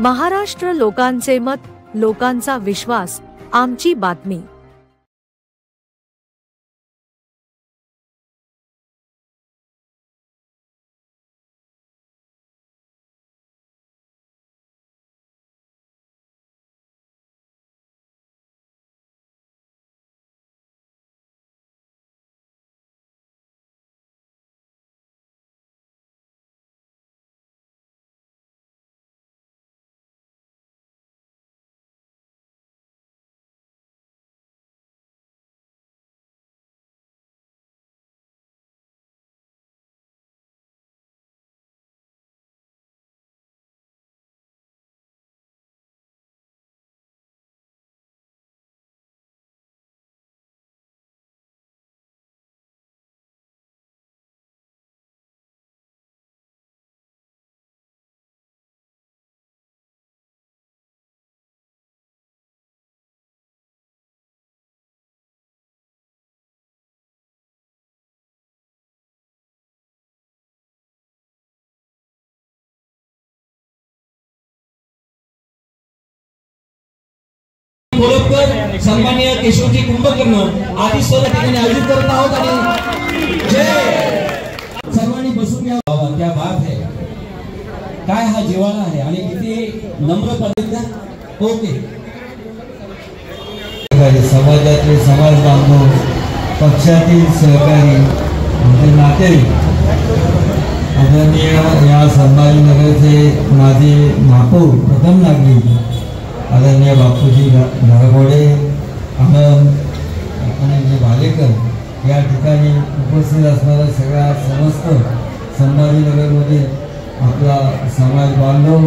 महाराष्ट्र लोकांचे मत, लोकांचा विश्वास, आमची बातमी। गोरखकर सन्माननीय केशवजी कुंभकर्ण आदी सर्व ठिकाणी आयोजित करत आहोत आणि जय सर्वांनी बसून घ्या। क्या बात है, काय हा जिव्हाळा आहे आणि किती नम्र पद्धतीने ओके। समाजातील समाज बांधव, पक्षातील सहकारी, नातेवाईक, आदरणीय या संभाजीनगरचे माझे महापौर प्रथम नागरिक आदरणीय बापूजी नरगोडे, आनंदजी भालेकर या ठिकाणी उपस्थित असणारा सगळा समस्त संभाजीनगरमधील आपला समाज बांधव,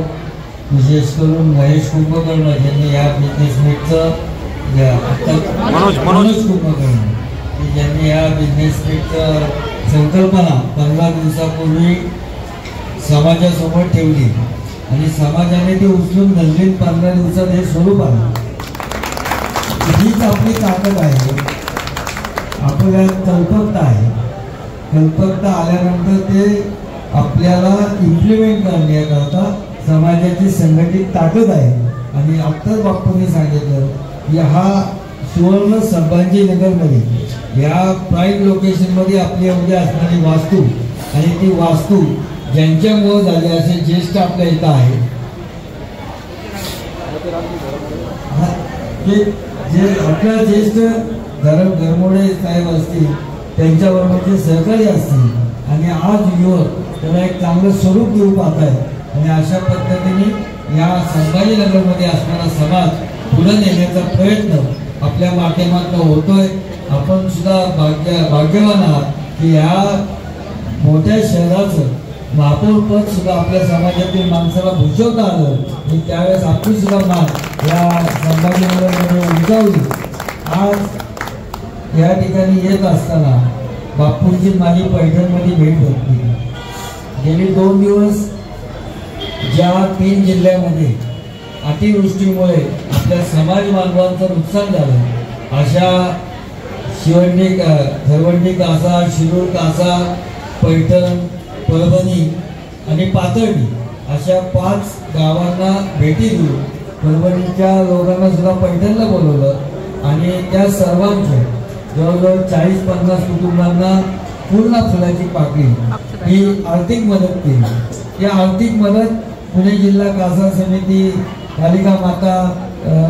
विशेष करून महेश कुंभकर्ण ज्यांनी या बिझनेस मीटचं मनोज कुंभकर्ण ज्यांनी या बिझनेस मीटचं संकल्पना 15 दिवसापूर्वी समाजासमोर ठेवली आणि समाजाने ते उचलून धरले 15 दिवसात हे स्वरूप आलं। हीच आपली ताकद आहे, आपल्यात कल्पकता आहे। कल्पकता आल्यानंतर ते आपल्याला इम्प्लिमेंट करण्याकरता समाजाची संघटित ताकद आहे। आणि आत्ताच बापूंनी सांगितलं की हा सुवर्ण संभाजीनगरमध्ये या प्राईम लोकेशनमध्ये आपली उद्या असणारी वास्तू आणि ती वास्तू ज्यांच्यामुळे झाले असे ज्येष्ठ आपल्या इथं आहे, जे आपल्या ज्येष्ठ घरमोडे साहेब असतील त्यांच्याबरोबरचे सहकारी असतील आणि आज युवक त्याला एक चांगलं स्वरूप देऊ पाहत आहे। आणि अशा पद्धतीने या संभाजीनगरमध्ये असणारा समाज पुढे नेण्याचा प्रयत्न आपल्या माध्यमातून होतोय। आपण सुद्धा भाग्यवान आहात की या मोठ्या शहराचं महापौर पद सुद्धा आपल्या समाजातील माणसाला भूषवता आलं आणि त्यावेळेस आपली सुद्धा मान या संभाजीनगरमध्ये उंचावली। आज या ठिकाणी येत असताना बापूंची माझी पैठणमध्ये भेट होती। गेली 2 दिवस ज्या 3 जिल्ह्यामध्ये अतिवृष्टीमुळे आपल्या समाज बांधवांचं नुकसान झालं अशा धरवंडी कासा, शिरूर कासा, पैठण, परभणी आणि पाथर्डी अशा 5 गावांना भेटी देऊन परभणीच्या लोकांना सुद्धा पैठणला बोलवलं आणि त्या सर्वांच्या जवळजवळ 40-50 कुटुंबांना पूर्ण फुलाची पाकळी ही आर्थिक मदत केली। या आर्थिक मदत पुणे जिल्हा कासा समिती, कालिका माता,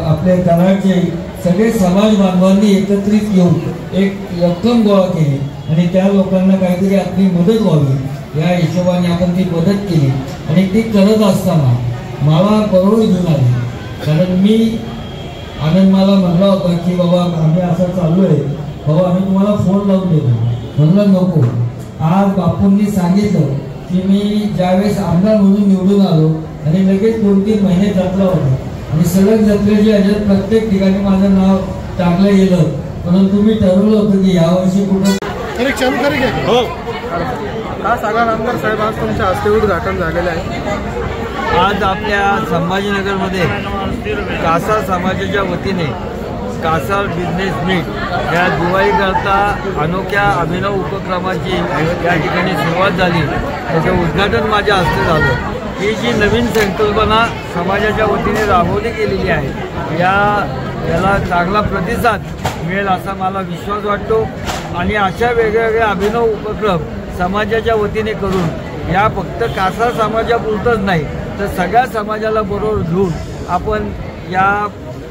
आपले कराडचे सगळे समाज बांधवांनी एकत्रित येऊन एक रक्कम गोळा केली आणि त्या लोकांना काहीतरी आपली मदत व्हावी या हिशोबाने आपण ती मदत केली। आणि ती करत असताना मला बरोबर घेऊन आली, कारण आनंद मला म्हणला होता की बाबा आम्ही असं चालू आहे, बाबा आम्ही तुम्हाला फोन लावून देतो। म्हणलं नको। आज बापूंनी सांगितलं की मी ज्यावेळेस आमदार म्हणून निवडून आलो आणि लगेच 2-3 महिने जपला होता आणि सलग जत्रेच्या ह्याच्यात प्रत्येक ठिकाणी माझं नाव टाकलं गेलं, परंतु मी ठरवलं होतं की यावर्षी कुठं आमदार साहेब आज तुमच्या हस्ते उद्घाटन झालेलं आहे। आज आपल्या संभाजीनगरमध्ये कासा समाजाच्या वतीने कासा बिझनेस मीट या दिवाळीकरता अनोख्या अभिनव उपक्रमाची या ठिकाणी सुरुवात झाली। त्याचं उद्घाटन माझ्या हस्ते झालं ही जी नवीन संकल्पना समाजाच्या वतीने राबवली गेलेली आहे याला चांगला प्रतिसाद मिळेल असा मला विश्वास वाटतो आणि अशा वेगवेगळ्या अभिनव उपक्रम समाजाच्या वतीने करून या फक्त कासार समाजापुरतंच नाही तर सगळ्या समाजाला बरोबर घेऊन आपण या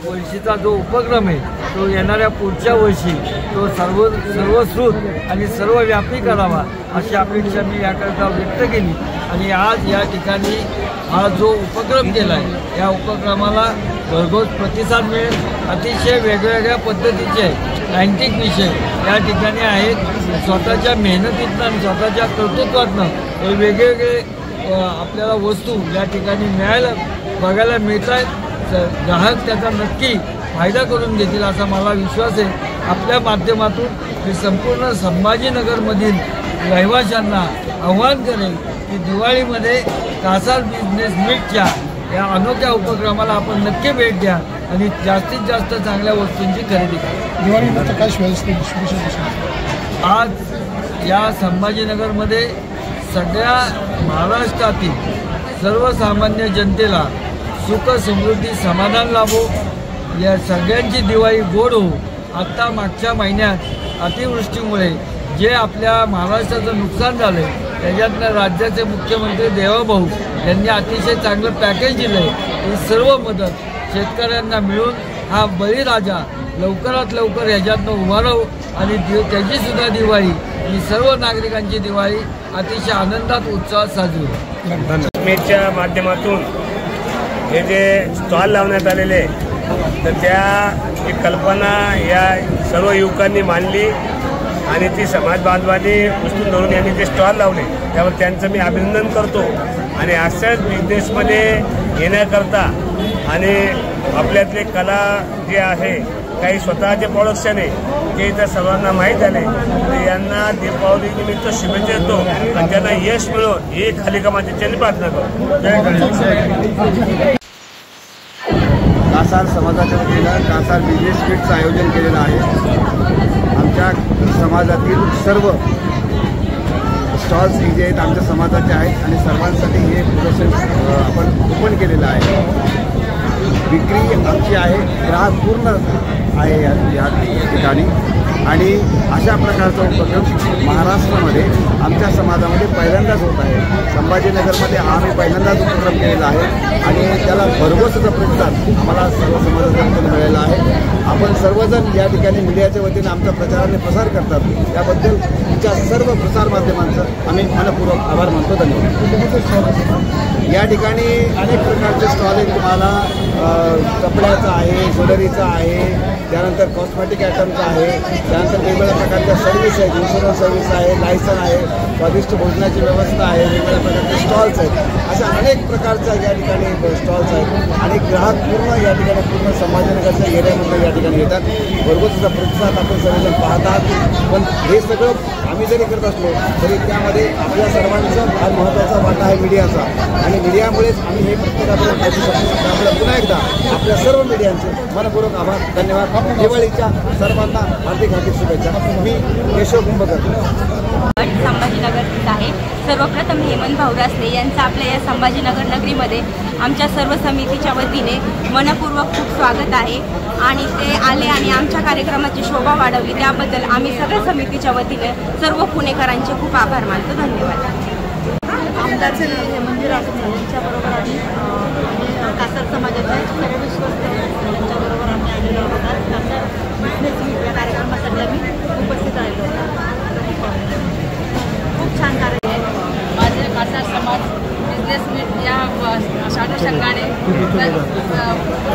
वर्षीचा जो उपक्रम आहे तो येणाऱ्या पुढच्या वर्षी तो सर्वश्रुत आणि सर्वव्यापी करावा अशी अपेक्षा मी याकरता व्यक्त केली आणि आज या ठिकाणी हा जो उपक्रम केला आहे या उपक्रमाला भरघोस प्रतिसाद मिळेल. अतिशय वेगवेगळ्या पद्धतीचे 90 विषय या ठिकाणी आहेत. स्वतःच्या मेहनतीतनं आणि स्वतःच्या कर्तृत्वातनं वेगवेगळे आपल्याला वस्तू या ठिकाणी बघायला मिळत आहेत. ग्राहक त्याचा नक्की फायदा करून घेतील असा मला विश्वास आहे. आपल्या माध्यमातून मी संपूर्ण संभाजीनगरमधील रहिवाशांना आव्हान करेन की दिवाळीमध्ये कासार बिझनेस मीटच्या या अनोख्या उपक्रमाला आपण नक्की भेट द्या आणि जास्तीत जास्त चांगल्या वस्तूंची खरेदी करा. दिवाळीनंतर काय शुभेच्छा. आज या संभाजीनगरमध्ये सगळ्या महाराष्ट्रातील सर्वसामान्य जनतेला सुख समृद्धी समाधान लाभो. या सगळ्यांची दिवाळी गोड हो. आत्ता मागच्या महिन्यात अतिवृष्टीमुळे जे आपल्या महाराष्ट्राचं नुकसान झालं आहे त्याच्यातनं राज्याचे मुख्यमंत्री देवाभाऊ यांनी अतिशय चांगलं पॅकेज दिलं आहे. ही सर्व मदत शेतकऱ्यांना मिळून हा बळीराजा लवकरात लवकर ह्याच्यातनं उभा राहू आणि त्याचीसुद्धा दिवाळी ही सर्व नागरिकांची दिवाळी अतिशय आनंदात उत्साहात साजरी होईल. मीटच्या माध्यमातून हे जे स्टॉल लावण्यात आलेले तर त्या कल्पना या सर्व युवकांनी मांडली आणि ती समाज बांधवांनी उचलून धरून यांनी ते स्टॉल लावले त्यावर त्यांचं मी अभिनंदन करतो. आणि अशाच बिझनेसमध्ये येण्याकरता आणि आपल्यातले कला जे आहे काही स्वतःचे प्रोडक्शन आहे ते इथं सर्वांना माहीत झाले तर यांना दीपावली निमित्त शुभेच्छा देतो आणि त्यांना यश मिळो हे खाली कामाची त्यांनी प्रार्थना करतो. कासार समाजाच्या वतीनं कासार बिझनेस मीटचं आयोजन केलेलं आहे. आमच्या समाजातील सर्व स्टॉल्स जे आहेत आमच्या समाजाचे आहेत आणि सर्वांसाठी हे प्रदर्शन आपण ओपन केलेलं आहे. विक्री आमची आहे, ग्राहक पूर्ण आहे या ठिकाणी आणि अशा प्रकारचा उपक्रम महाराष्ट्रामध्ये आमच्या समाजामध्ये पहिल्यांदाच होत आहे. संभाजीनगरमध्ये आम्ही पहिल्यांदाच उपक्रम केलेला आहे आणि त्याला भरघोस प्रतिसाद आम्हाला सर्व समाजातून मिळालेला आहे. आपण सर्वजण या ठिकाणी मीडियाच्या वतीनं आमच्या प्रचाराने प्रसार करतात त्याबद्दल तुमच्या सर्व प्रसार माध्यमांचं आम्ही मनपूर्वक आभार मानतो. धन्यवाद. या ठिकाणी अनेक प्रकारचे स्टॉल आहेत. तुम्हाला कपड्याचा आहे, ज्वेलरीचा आहे, त्यानंतर कॉस्मेटिक आयटमचा आहे, त्यानंतर वेगवेगळ्या प्रकारच्या सर्व्हिस आहेत, इन्शुरन्स सर्व्हिस आहे, लायसन आहे, स्वादिष्ट भोजनाची व्यवस्था आहे, वेगवेगळ्या प्रकारचे स्टॉल्स आहेत. अशा अनेक प्रकारच्या या ठिकाणी स्टॉल्स आहेत आणि ग्राहक पूर्ण या ठिकाणी पूर्ण संभाजीनगरच्या एरियामध्ये या ठिकाणी येतात. भरघोसचा प्रतिसाद आपण सर्वजण पाहतात. पण हे सगळं आम्ही जरी करत असलो तरी त्यामध्ये आपल्या सर्वांचा फार महत्त्वाचा वाटा आहे मीडियाचा आणि मीडियामुळेच आम्ही हे प्रत्येकापर्यंत पोहोचू शकतो. आपल्या पुन्हा एकदा आपल्या सर्व मीडियांचे मनपूर्वक आभार. धन्यवाद. दिवाळीच्या सर्वांना हार्दिक हार्दिक शुभेच्छा. मी केशव कुंभकर संभाजीनगरचा आहे. सर्वप्रथम हेमंत भाऊरासने यांचं आपल्या या संभाजीनगर नगरीमध्ये आमच्या सर्व समितीच्या वतीने मनपूर्वक खूप स्वागत आहे आणि ते आले आणि आमच्या कार्यक्रमाची शोभा वाढवली त्याबद्दल आम्ही सगळ्या समितीच्या वतीने सर्व पुणेकरांचे खूप आभार मानतो. धन्यवाद. आमदारचे हेमंत रासने यांच्याबरोबर आम्ही कासार समाजाच्या सर्व विश्वस्त यांच्याबरोबर आम्ही आलेलो आहोत. कासार बिझनेस मीट या कार्यक्रमासाठी आम्ही उपस्थित राहिलो होतो. खूप छान कार्यक्रम आहे. माझे कासार समाज बिझनेस मीट या अनुषंगाने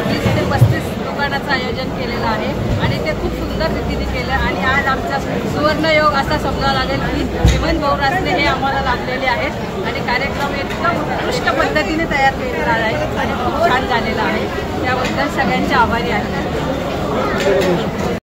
30 ते 35 दुकानाचं आयोजन केलेलं आहे आणि ते खूप सुंदर रीतीने केलं आणि आज आमचा सुवर्णयोग असा समजा लागेल की हेमंत भाऊरासने हे आम्हाला लाभलेले आहेत आणि कार्यक्रम एकदम उत्कृष्ट पद्धतीने तयार केलेला आहे आणि खूप छान झालेला आहे. त्याबद्दल सगळ्यांचे आभारी आहे.